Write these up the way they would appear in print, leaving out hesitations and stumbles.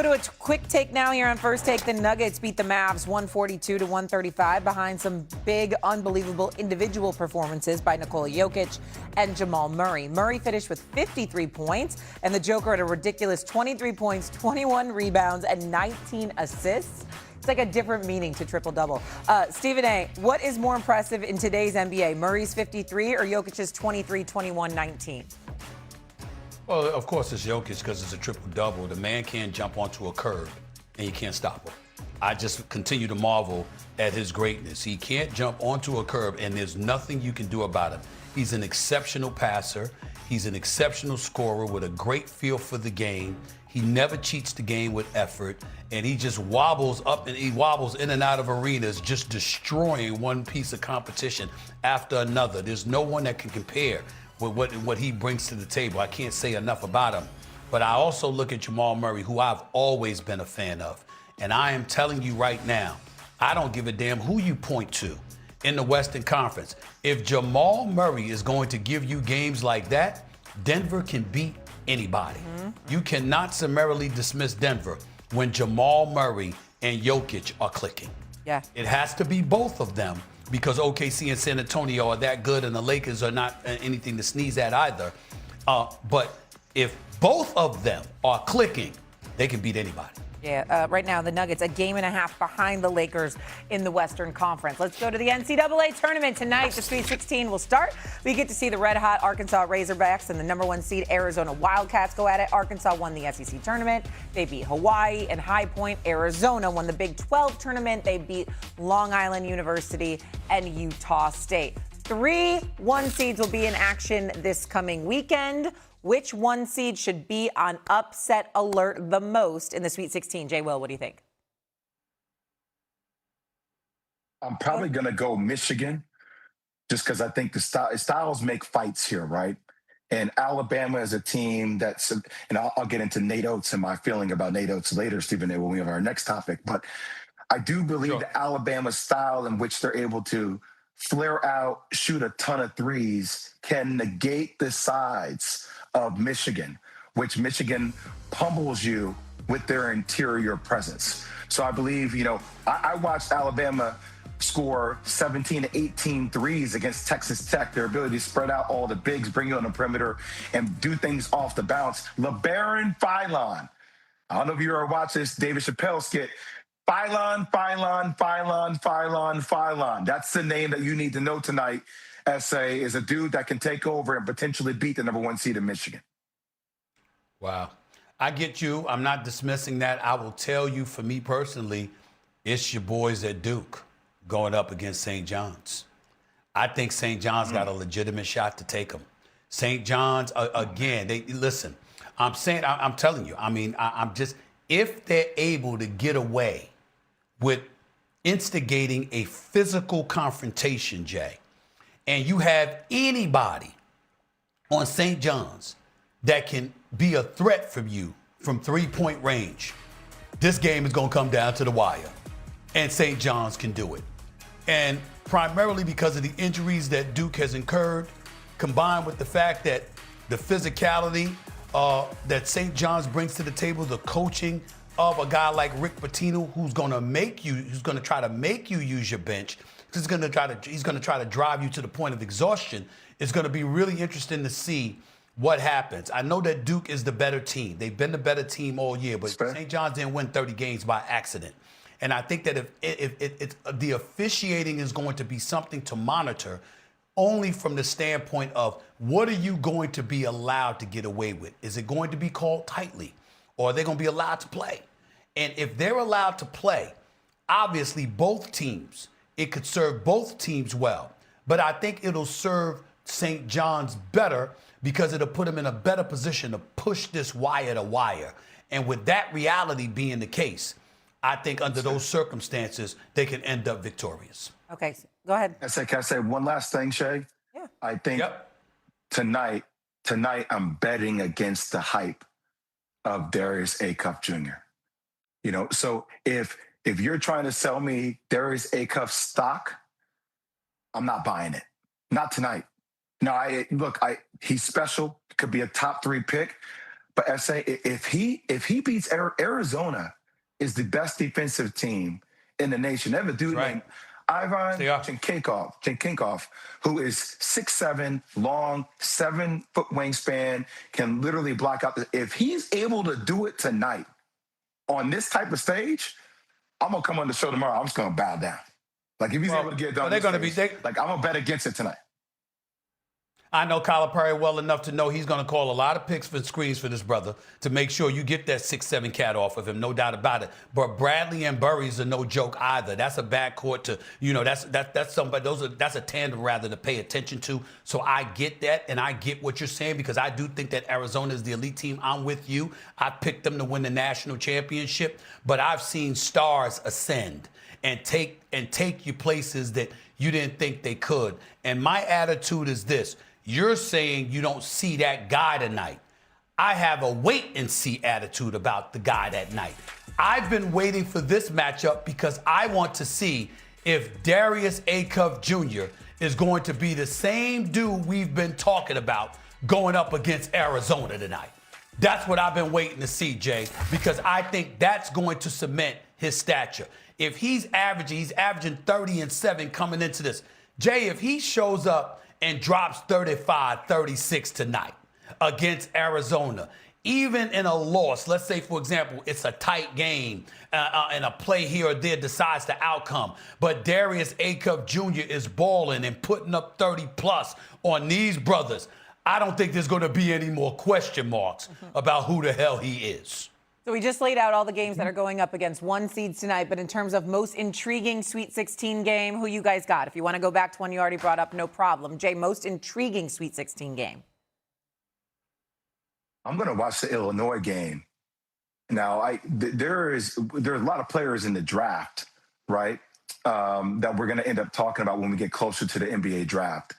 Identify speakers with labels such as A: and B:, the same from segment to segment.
A: to a quick take now here on First Take. The Nuggets beat the Mavs 142 to 135 behind some big, unbelievable individual performances by Nikola Jokic and Jamal Murray. Murray finished with 53 points, and the Joker had a ridiculous 23 points, 21 rebounds, and 19 assists. It's like a different meaning to triple-double. Stephen A., what is more impressive in today's NBA, Murray's 53 or Jokic's 23, 21, 19?
B: Well, of course it's Jokic because it's a triple-double. The man can't jump onto a curb, and you can't stop him. I just continue to marvel at his greatness. He can't jump onto a curb, and there's nothing you can do about him. He's an exceptional passer. He's an exceptional scorer with a great feel for the game. He never cheats the game with effort, and he just wobbles up and he wobbles in and out of arenas, just destroying one piece of competition after another. There's no one that can compare with what he brings to the table. I can't say enough about him. But I also look at Jamal Murray, who I've always been a fan of. And I am telling you right now, I don't give a damn who you point to in the Western Conference. If Jamal Murray is going to give you games like that, Denver can beat anybody. You cannot summarily dismiss Denver when Jamal Murray and Jokic are clicking.
A: Yeah.
B: It has to be both of them, because OKC and San Antonio are that good, and the Lakers are not anything to sneeze at either. But if both of them are clicking, they can beat anybody.
A: Yeah, right now the Nuggets a game and a half behind the Lakers in the Western Conference. Let's go to the NCAA tournament tonight. The Sweet 16 will start. We get to see the red-hot Arkansas Razorbacks and the number 1 seed Arizona Wildcats go at it. Arkansas won the SEC tournament. They beat Hawaii and High Point. Arizona won the Big 12 tournament. They beat Long Island University and Utah State. 3 1 seeds will be in action this coming weekend. Which 1 seed should be on upset alert the most in the Sweet 16? Jay Will, what do you think?
C: I'm probably going to go Michigan just because I think the styles make fights here, right? And Alabama is a team that's, and I'll get into Nate Oates and my feeling about Nate Oates later, Stephen A., when we have our next topic. But I do believe that Alabama's style in which they're able to flare out, shoot a ton of threes, can negate the sides of Michigan, which Michigan pummels you with their interior presence. So I believe, I watched Alabama score 17 to 18 threes against Texas Tech. Their ability to spread out all the bigs, bring you on the perimeter, and do things off the bounce. LeBaron Philon. I don't know if you ever watched this David Chappelle skit. Philon. That's the name that you need to know tonight. SA is a dude that can take over and potentially beat the number 1 seed in Michigan.
B: Wow. I get you. I'm not dismissing that. I will tell you, for me personally, it's your boys at Duke going up against St. John's. I think St. John's got a legitimate shot to take them. St. John's, again, listen, I'm telling you, I'm just, if they're able to get away with instigating a physical confrontation, Jay, and you have anybody on St. John's that can be a threat from you from 3-point range, this game is going to come down to the wire. And St. John's can do it. And primarily because of the injuries that Duke has incurred, combined with the fact that the physicality that St. John's brings to the table, the coaching of a guy like Rick Pitino, who's going to try to make you use your bench. He's going to try to drive you to the point of exhaustion. It's going to be really interesting to see what happens. I know that Duke is the better team. They've been the better team all year, but St. John's didn't win 30 games by accident. And I think that if the officiating is going to be something to monitor, only from the standpoint of what are you going to be allowed to get away with? Is it going to be called tightly, or are they going to be allowed to play? And if they're allowed to play, obviously both teams, it could serve both teams well. But I think it'll serve St. John's better because it'll put them in a better position to push this wire to wire. And with that reality being the case, I think under those circumstances, they can end up victorious.
A: Okay, go ahead.
C: Can I say one last thing, Shay?
A: Yeah.
C: I think tonight I'm betting against the hype of Darius Auff Jr. So if you're trying to sell me Darius Auff stock, I'm not buying it. Not tonight. No, he's special. Could be a top 3 pick. But SA, if he beats Arizona, is the best defensive team in the nation. They have a dude named Ivan Chinkinkov, who is 6'7", long, 7-foot wingspan, can literally block out. If he's able to do it tonight on this type of stage, I'm gonna come on the show tomorrow. I'm just gonna bow down. Like if he's able to get it done, I'm gonna bet against it tonight.
B: I know Calipari well enough to know he's going to call a lot of picks for screens for this brother to make sure you get that 6'7" cat off of him, no doubt about it. But Bradley and Burries are no joke either. That's a backcourt to, that's somebody. That's a tandem rather to pay attention to. So I get that, and I get what you're saying because I do think that Arizona is the elite team. I'm with you. I picked them to win the national championship, but I've seen stars ascend and take you places that you didn't think they could. And my attitude is this. You're saying you don't see that guy tonight. I have a wait and see attitude about the guy that night. I've been waiting for this matchup because I want to see if Darius Auff Jr. is going to be the same dude we've been talking about going up against Arizona tonight. That's what I've been waiting to see, Jay, because I think that's going to cement his stature. If he's averaging 30 and 7 coming into this. Jay, if he shows up and drops 35, 36 tonight against Arizona, even in a loss, let's say, for example, it's a tight game and a play here or there decides the outcome, but Darius Auff Jr. is balling and putting up 30-plus on these brothers, I don't think there's going to be any more question marks about who the hell he is.
A: So we just laid out all the games that are going up against one seeds tonight, but in terms of most intriguing Sweet 16 game, who you guys got? If you want to go back to one you already brought up, no problem. Jay, most intriguing Sweet 16 game?
C: I'm going to watch the Illinois game. Now, there are a lot of players in the draft, right, that we're going to end up talking about when we get closer to the NBA draft.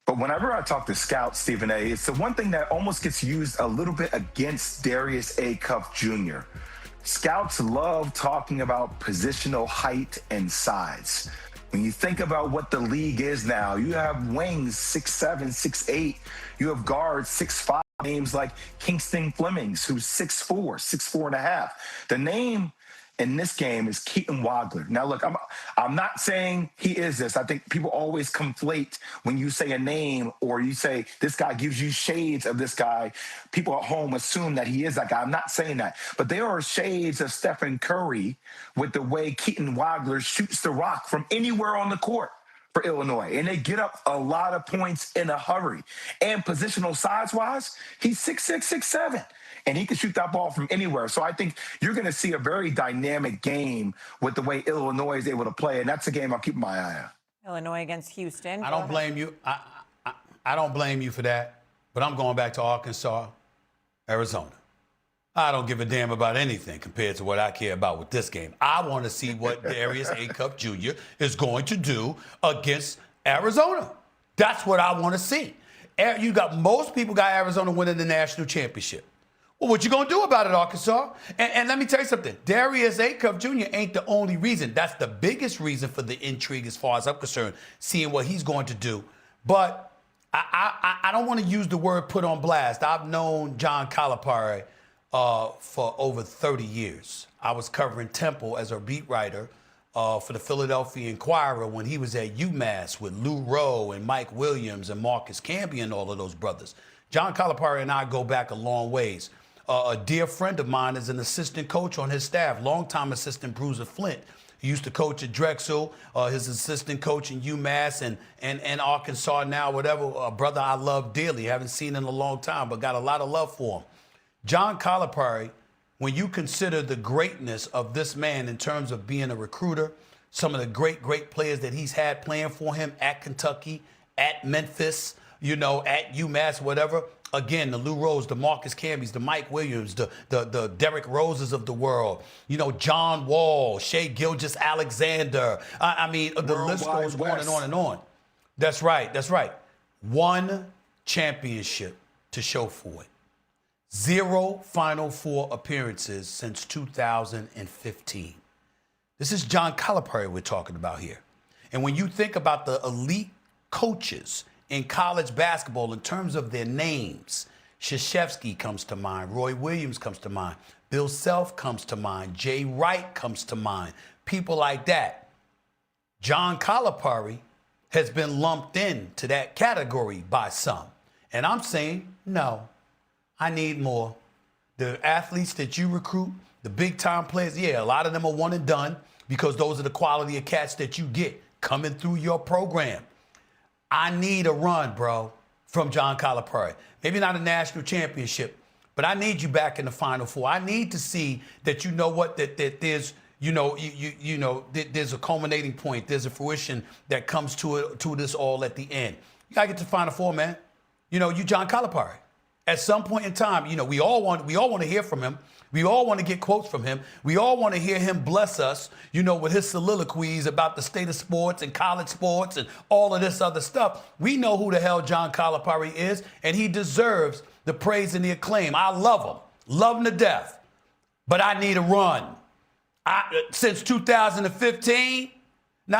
C: But whenever I talk to scouts, Stephen A., it's the one thing that almost gets used a little bit against Darius Auff Jr. Scouts love talking about positional height and size. When you think about what the league is now, you have wings 6'7", 6'8". You have guards 6'5", names like Kingston Flemings, who's 6'4", 6'4.5". The name in this game is Keaton Wagler. Now, look, I'm not saying he is this. I think people always conflate when you say a name or you say this guy gives you shades of this guy. People at home assume that he is that guy. I'm not saying that. But there are shades of Stephen Curry with the way Keaton Wagler shoots the rock from anywhere on the court for Illinois. And they get up a lot of points in a hurry. And positional size-wise, he's 6'6", 6'7". And he can shoot that ball from anywhere. So I think you're going to see a very dynamic game with the way Illinois is able to play. And that's a game I'll keep my eye on.
A: Illinois against Houston.
B: I don't blame you. I don't blame you for that. But I'm going back to Arkansas, Arizona. I don't give a damn about anything compared to what I care about with this game. I want to see what Darius Auff Jr. is going to do against Arizona. That's what I want to see. Most people got Arizona winning the national championship. Well, what you going to do about it, Arkansas? And let me tell you something. Darius Auff Jr. ain't the only reason. That's the biggest reason for the intrigue as far as I'm concerned, seeing what he's going to do. But I don't want to use the word put on blast. I've known John Calipari for over 30 years. I was covering Temple as a beat writer for the Philadelphia Inquirer when he was at UMass with Lou Rowe and Mike Williams and Marcus Camby and all of those brothers. John Calipari and I go back a long ways. A dear friend of mine is an assistant coach on his staff, longtime assistant Bruiser Flint. He used to coach at Drexel, his assistant coach in UMass and Arkansas now, whatever. A brother I love dearly. Haven't seen in a long time, but got a lot of love for him. John Calipari, when you consider the greatness of this man in terms of being a recruiter, some of the great players that he's had playing for him at Kentucky, at Memphis, at UMass, whatever. Again, the Lou Rose, the Marcus Cambys, the Mike Williams, the Derrick Roses of the world. John Wall, Shea Gilgeous-Alexander. The list goes on and on and on. That's right. One championship to show for it. 0 Final Four appearances since 2015. This is John Calipari we're talking about here. And when you think about the elite coaches in college basketball in terms of their names, Krzyzewski comes to mind. Roy Williams comes to mind. Bill Self comes to mind. Jay Wright comes to mind. People like that. John Calipari has been lumped into that category by some. And I'm saying, no, I need more. The athletes that you recruit, the big-time players, yeah, a lot of them are one and done because those are the quality of cats that you get coming through your program. I need a run, bro, from John Calipari. Maybe not a national championship, but I need you back in the Final Four. I need to see that you know what, that there's, there's a culminating point. There's a fruition that comes to this all at the end. You gotta get to the Final Four, man. You John Calipari. At some point in time, we all want to hear from him. We all want to get quotes from him. We all want to hear him bless us, with his soliloquies about the state of sports and college sports and all of this other stuff. We know who the hell John Calipari is, and he deserves the praise and the acclaim. I love him to death, but I need a run. Since 2015,